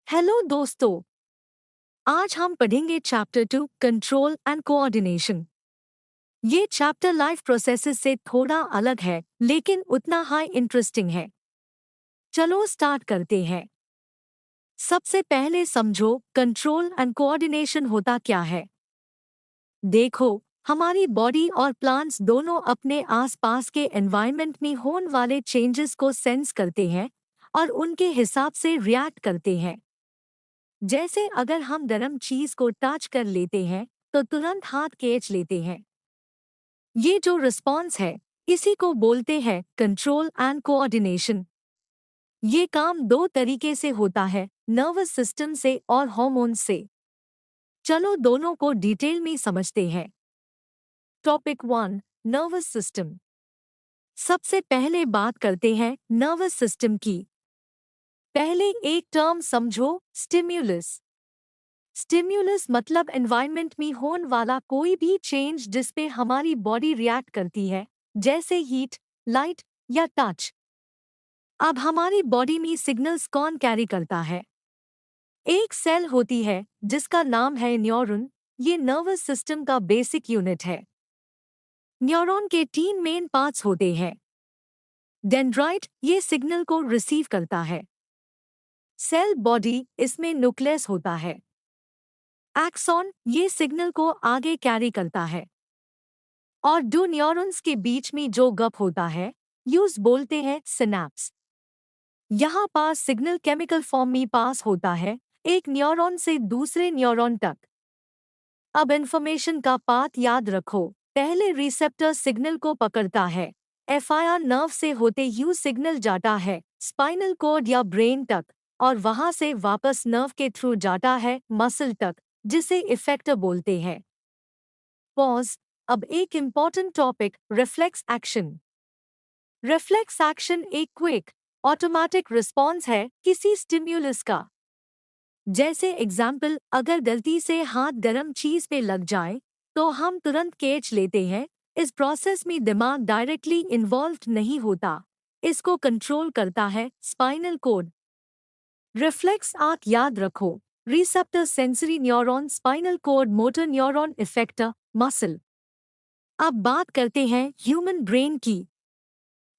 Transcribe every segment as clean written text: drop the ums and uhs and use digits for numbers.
Hello दोस्तों। आज हम पढ़ेंगे चैप्टर 2 कंट्रोल एंड कोऑर्डिनेशन। ये चैप्टर लाइफ प्रोसेसेस से थोड़ा अलग है लेकिन उतना हाई इंटरेस्टिंग है। चलो स्टार्ट करते हैं। सबसे पहले समझो कंट्रोल एंड कोऑर्डिनेशन होता क्या है। देखो, हमारी बॉडी और प्लांट्स दोनों अपने आसपास के एनवायरनमेंट में होने वाले चेंजेस को सेंस करते हैं और उनके हिसाब से रिएक्ट करते हैं। जैसे अगर हम गर्म चीज को टच कर लेते हैं तो तुरंत हाथ खींच लेते हैं। ये जो रिस्पॉन्स है, इसी को बोलते हैं कंट्रोल एंड कोऑर्डिनेशन। ये काम दो तरीके से होता है, नर्वस सिस्टम से और हार्मोन्स से। चलो दोनों को डिटेल में समझते हैं। Topic 1, nervous system. सबसे पहले बात करते हैं नर्वस सिस्टम की। पहले एक टर्म समझो, स्टिम्युलस। स्टिम्युलस मतलब एनवायरनमेंट में होने वाला कोई भी चेंज जिस पे हमारी बॉडी रिएक्ट करती है, जैसे हीट, लाइट या टच। अब हमारी बॉडी में सिग्नल्स कौन कैरी करता है? एक सेल होती है जिसका नाम है न्यूरॉन। ये नर्वस सिस्टम का बेसिक यूनिट है। न्यूरॉन के 3 मेन पार्ट्स होते हैं। डेंड्राइट ये सिग्नल को रिसीव करता है। सेल बॉडी, इसमें न्यूक्लियस होता है। एक्सॉन ये सिग्नल को आगे कैरी करता है। और दो न्यूरॉन्स के बीच में जो गैप होता है, यूज बोलते हैं सिनैप्स। यहाँ पास सिग्नल केमिकल फॉर्म में पास होता है, एक न्यूरॉन से दूसरे न्यूरॉन तक। अब इन्फॉर्मेशन का पाथ याद रखो। पहले रिसेप्टर सिग्नल को पकड़ता है, एफआईआर नर्व से होते यू सिग्नल जाता है स्पाइनल कॉर्ड या ब्रेन तक, और वहां से वापस नर्व के थ्रू जाता है मसल तक, जिसे इफेक्टर बोलते हैं। पॉज। अब एक important topic, reflex action. Reflex action एक क्विक ऑटोमेटिक रिस्पॉन्स है किसी स्टिम्युलस का। जैसे एग्जाम्पल, अगर गलती से हाथ गर्म चीज पे लग जाए तो हम तुरंत कैच लेते हैं। इस प्रोसेस में दिमाग डायरेक्टली इन्वॉल्व नहीं होता, इसको कंट्रोल करता है स्पाइनल कॉर्ड। रिफ्लेक्स आर्क याद रखो, receptor sensory neuron, spinal cord motor neuron, effector muscle. अब बात करते हैं ह्यूमन ब्रेन की।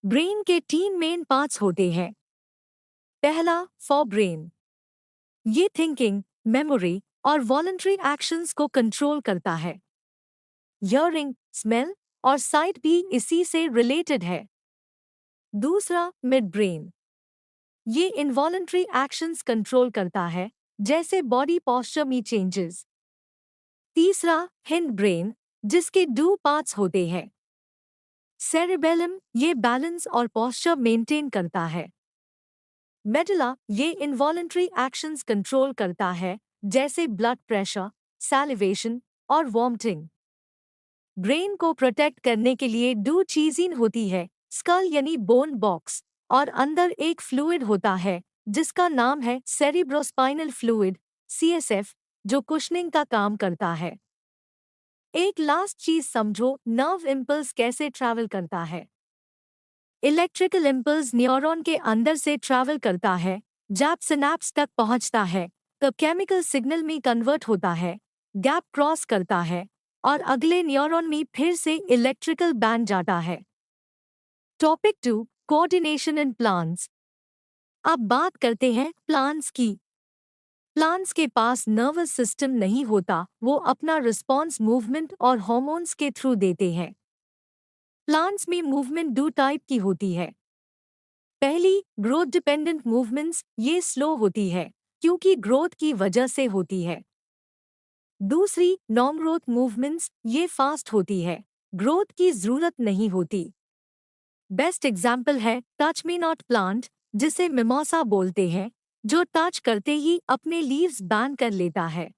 ब्रेन के 3 मेन पार्ट्स होते हैं। पहला, फोरब्रेन। ये थिंकिंग, मेमोरी और वॉलंटरी एक्शंस को कंट्रोल करता है। हियरिंग, स्मेल और साइट भी इसी से रिलेटेड है। दूसरा, मिड ब्रेन। ये इनवॉलंटरी एक्शंस कंट्रोल करता है, जैसे बॉडी पोस्चर में चेंजेस। तीसरा, हिंड ब्रेन, जिसके 2 पार्ट्स होते हैं। सेरेबेलम ये बैलेंस और पोस्चर मेंटेन करता है। मेडुला ये इनवॉलंटरी एक्शंस कंट्रोल करता है, जैसे ब्लड प्रेशर, सैलिवेशन और वॉमिटिंग। ब्रेन को प्रोटेक्ट करने के लिए 2 चीजें होती है, स्कल यानी बोन बॉक्स, और अंदर एक फ्लूइड होता है जिसका नाम है सेरिब्रोस्पाइनल फ्लूइड, सीएसएफ, जो कुशनिंग का काम करता है। एक लास्ट चीज समझो, नर्व इम्पल्स कैसे ट्रैवल करता है। इलेक्ट्रिकल इम्पल्स न्यूरॉन के अंदर से ट्रैवल करता है, जब सिनैप्स तक पहुंचता है तब केमिकल सिग्नल में कन्वर्ट होता है, गैप क्रॉस करता है और अगले न्यूरॉन में फिर से इलेक्ट्रिकल बैंड जाता है। Topic 2, coordination in plants. अब बात करते हैं प्लांट्स की। प्लांट्स के पास नर्वस सिस्टम नहीं होता, वो अपना रिस्पॉन्स मूवमेंट और हार्मोन्स के थ्रू देते हैं। प्लांट्स में मूवमेंट 2 टाइप की होती है। पहली, ग्रोथ डिपेंडेंट मूवमेंट्स, ये स्लो होती है क्योंकि ग्रोथ की वजह से होती है। दूसरी, नॉन ग्रोथ मूवमेंट्स, ये फास्ट होती है, ग्रोथ की जरूरत नहीं होती। बेस्ट एग्जाम्पल है टच मी नॉट प्लांट, जिसे मिमोसा बोलते हैं, जो टच करते ही अपने लीव्स बैन कर लेता है।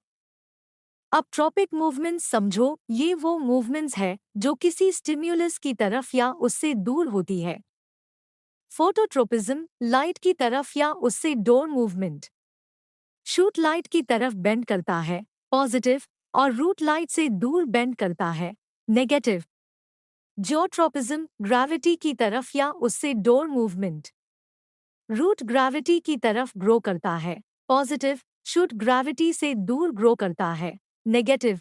अब ट्रॉपिक मूवमेंट्स समझो, ये वो मूवमेंट्स है जो किसी स्टिम्युलस की तरफ या उससे दूर होती है। फोटोट्रोपिज्म, लाइट की तरफ या उससे डोर मूवमेंट। शूट लाइट की तरफ बेंड करता है, पॉजिटिव, और रूट लाइट से दूर बेंड करता है, नेगेटिव। जियोट्रोपिज्म, ग्रेविटी की तरफ या उससे डोर मूवमेंट। रूट ग्रेविटी की तरफ ग्रो करता है, पॉजिटिव, शूट ग्रेविटी से दूर ग्रो करता है। नेगेटिव,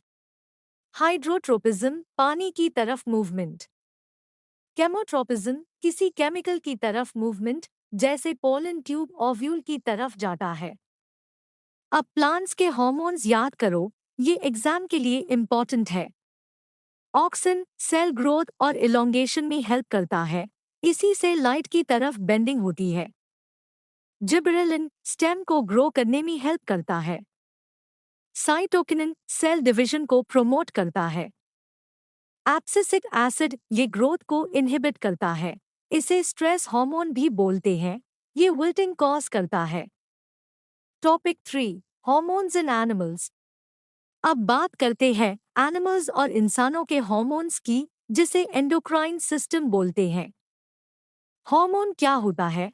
हाइड्रोट्रोपिज्म, पानी की तरफ मूवमेंट। केमोट्रोपिज्म, किसी केमिकल की तरफ मूवमेंट, जैसे पोलन ट्यूब ओव्यूल की तरफ जाता है। अब प्लांट्स के हार्मोन्स याद करो, ये एग्जाम के लिए इम्पॉर्टेंट है। ऑक्सिन सेल ग्रोथ और इलोंगेशन में हेल्प करता है, इसी से लाइट की तरफ बेंडिंग होती है। जिबरेलिन स्टेम को ग्रो करने में हेल्प करता है। साइटोकिनिन सेल डिवीजन को प्रोमोट करता है। एब्सिसिक एसिड ये ग्रोथ को इनहिबिट करता है, इसे स्ट्रेस हार्मोन भी बोलते हैं, ये विल्टिंग कॉज करता है। टॉपिक 3, हार्मोन्स इन एनिमल्स। अब बात करते हैं एनिमल्स और इंसानों के हार्मोन्स की, जिसे एंडोक्राइन सिस्टम बोलते हैं। हार्मोन क्या होता है?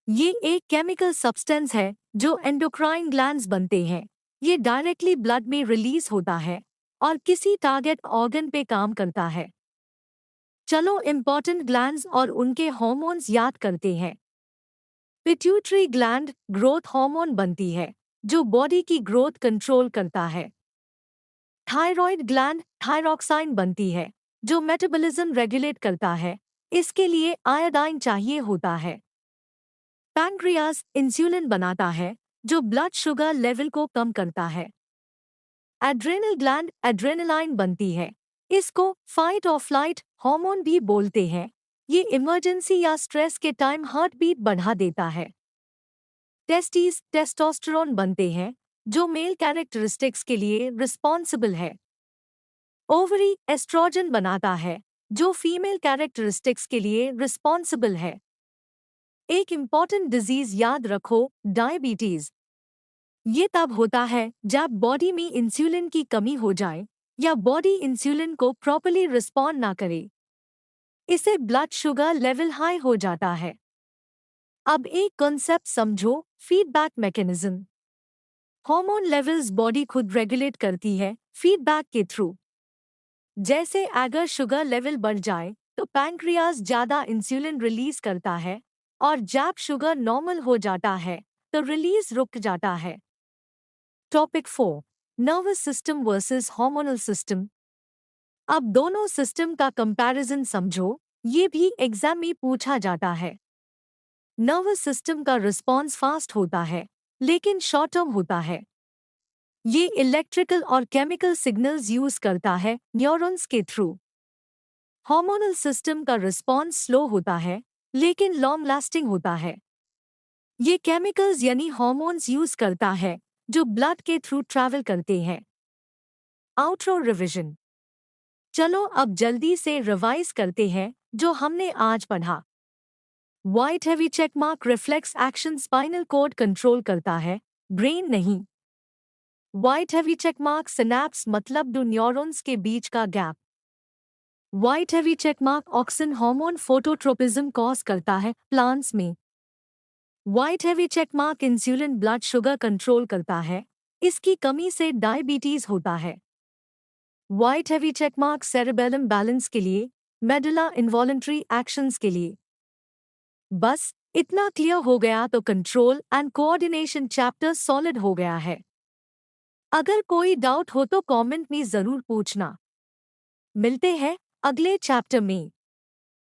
ये एक केमिकल सब्सटेंस है जो एंडोक्राइन ग्लैंड्स बनते हैं। ये डायरेक्टली ब्लड में रिलीज होता है और किसी टारगेट ऑर्गन पे काम करता है। चलो इम्पॉर्टेंट ग्लैंड्स और उनके हार्मोन्स याद करते हैं। पिट्यूटरी ग्लैंड ग्रोथ हार्मोन बनती है, जो बॉडी की ग्रोथ कंट्रोल करता है। थायराइड ग्लैंड थायरॉक्साइन बनती है, जो मेटाबॉलिज्म रेगुलेट करता है, इसके लिए आयोडीन चाहिए होता है। पैंक्रियाज इंसुलिन बनाता है, जो ब्लड शुगर लेवल को कम करता है। एड्रेनल ग्लैंड एड्रेनलाइन बनती है, इसको फाइट और फ्लाइट हार्मोन भी बोलते हैं। ये इमरजेंसी या स्ट्रेस के टाइम हार्ट बीट बढ़ा देता है। टेस्टीज टेस्टोस्टेरोन बनते हैं, जो मेल कैरेक्टरिस्टिक्स के लिए रिस्पॉन्सिबल है। ओवरी एस्ट्रोजन बनाता है, जो फीमेल कैरेक्टरिस्टिक्स के लिए रिस्पॉन्सिबल है। एक इम्पॉर्टेंट डिजीज याद रखो, डायबिटीज। ये तब होता है जब बॉडी में इंसुलिन की कमी हो जाए या बॉडी इंसुलिन को प्रॉपर्ली रिस्पॉन्ड ना करे। इसे ब्लड शुगर लेवल हाई हो जाता है। अब एक कॉन्सेप्ट समझो, feedback mechanism. Hormone levels body खुद रेगुलेट करती है फीडबैक के थ्रू। जैसे अगर शुगर लेवल बढ़ जाए तो पैंक्रियाज ज्यादा इंसुलिन रिलीज करता है, और जब शुगर नॉर्मल हो जाता है तो रिलीज रुक जाता है। Topic 4, nervous system versus hormonal system. अब दोनों सिस्टम का कंपैरिजन समझो, ये भी एग्जाम में पूछा जाता है। नर्वस सिस्टम का रिस्पॉन्स फास्ट होता है, लेकिन शॉर्ट टर्म होता है। ये इलेक्ट्रिकल और केमिकल सिग्नल्स यूज करता है न्यूरॉन्स के थ्रू। हार्मोनल सिस्टम का रिस्पॉन्स स्लो होता है, लेकिन लॉन्ग लास्टिंग होता है। ये केमिकल्स यानी हार्मोन्स यूज करता है, जो ब्लड के थ्रू ट्रैवल करते हैं। Outro revision. चलो अब जल्दी से रिवाइज करते हैं जो हमने आज पढ़ा। White heavy checkmark reflex action spinal cord control करता है, ब्रेन नहीं। व्हाइट हेवी चेकमार्क सिनैप्स मतलब दो न्यूरॉन्स के बीच का gap. White heavy checkmark auxin hormone phototropism cause करता है प्लांट्स में। White heavy checkmark insulin blood sugar control करता है, इसकी कमी से डायबिटीज होता है। White heavy checkmark cerebellum balance के लिए, मेडुला इनवॉलंटरी एक्शंस के लिए। बस इतना क्लियर हो गया तो control and coordination chapter solid हो गया है। अगर कोई डाउट हो तो कमेंट में जरूर पूछना। मिलते हैं अगले चैप्टर में।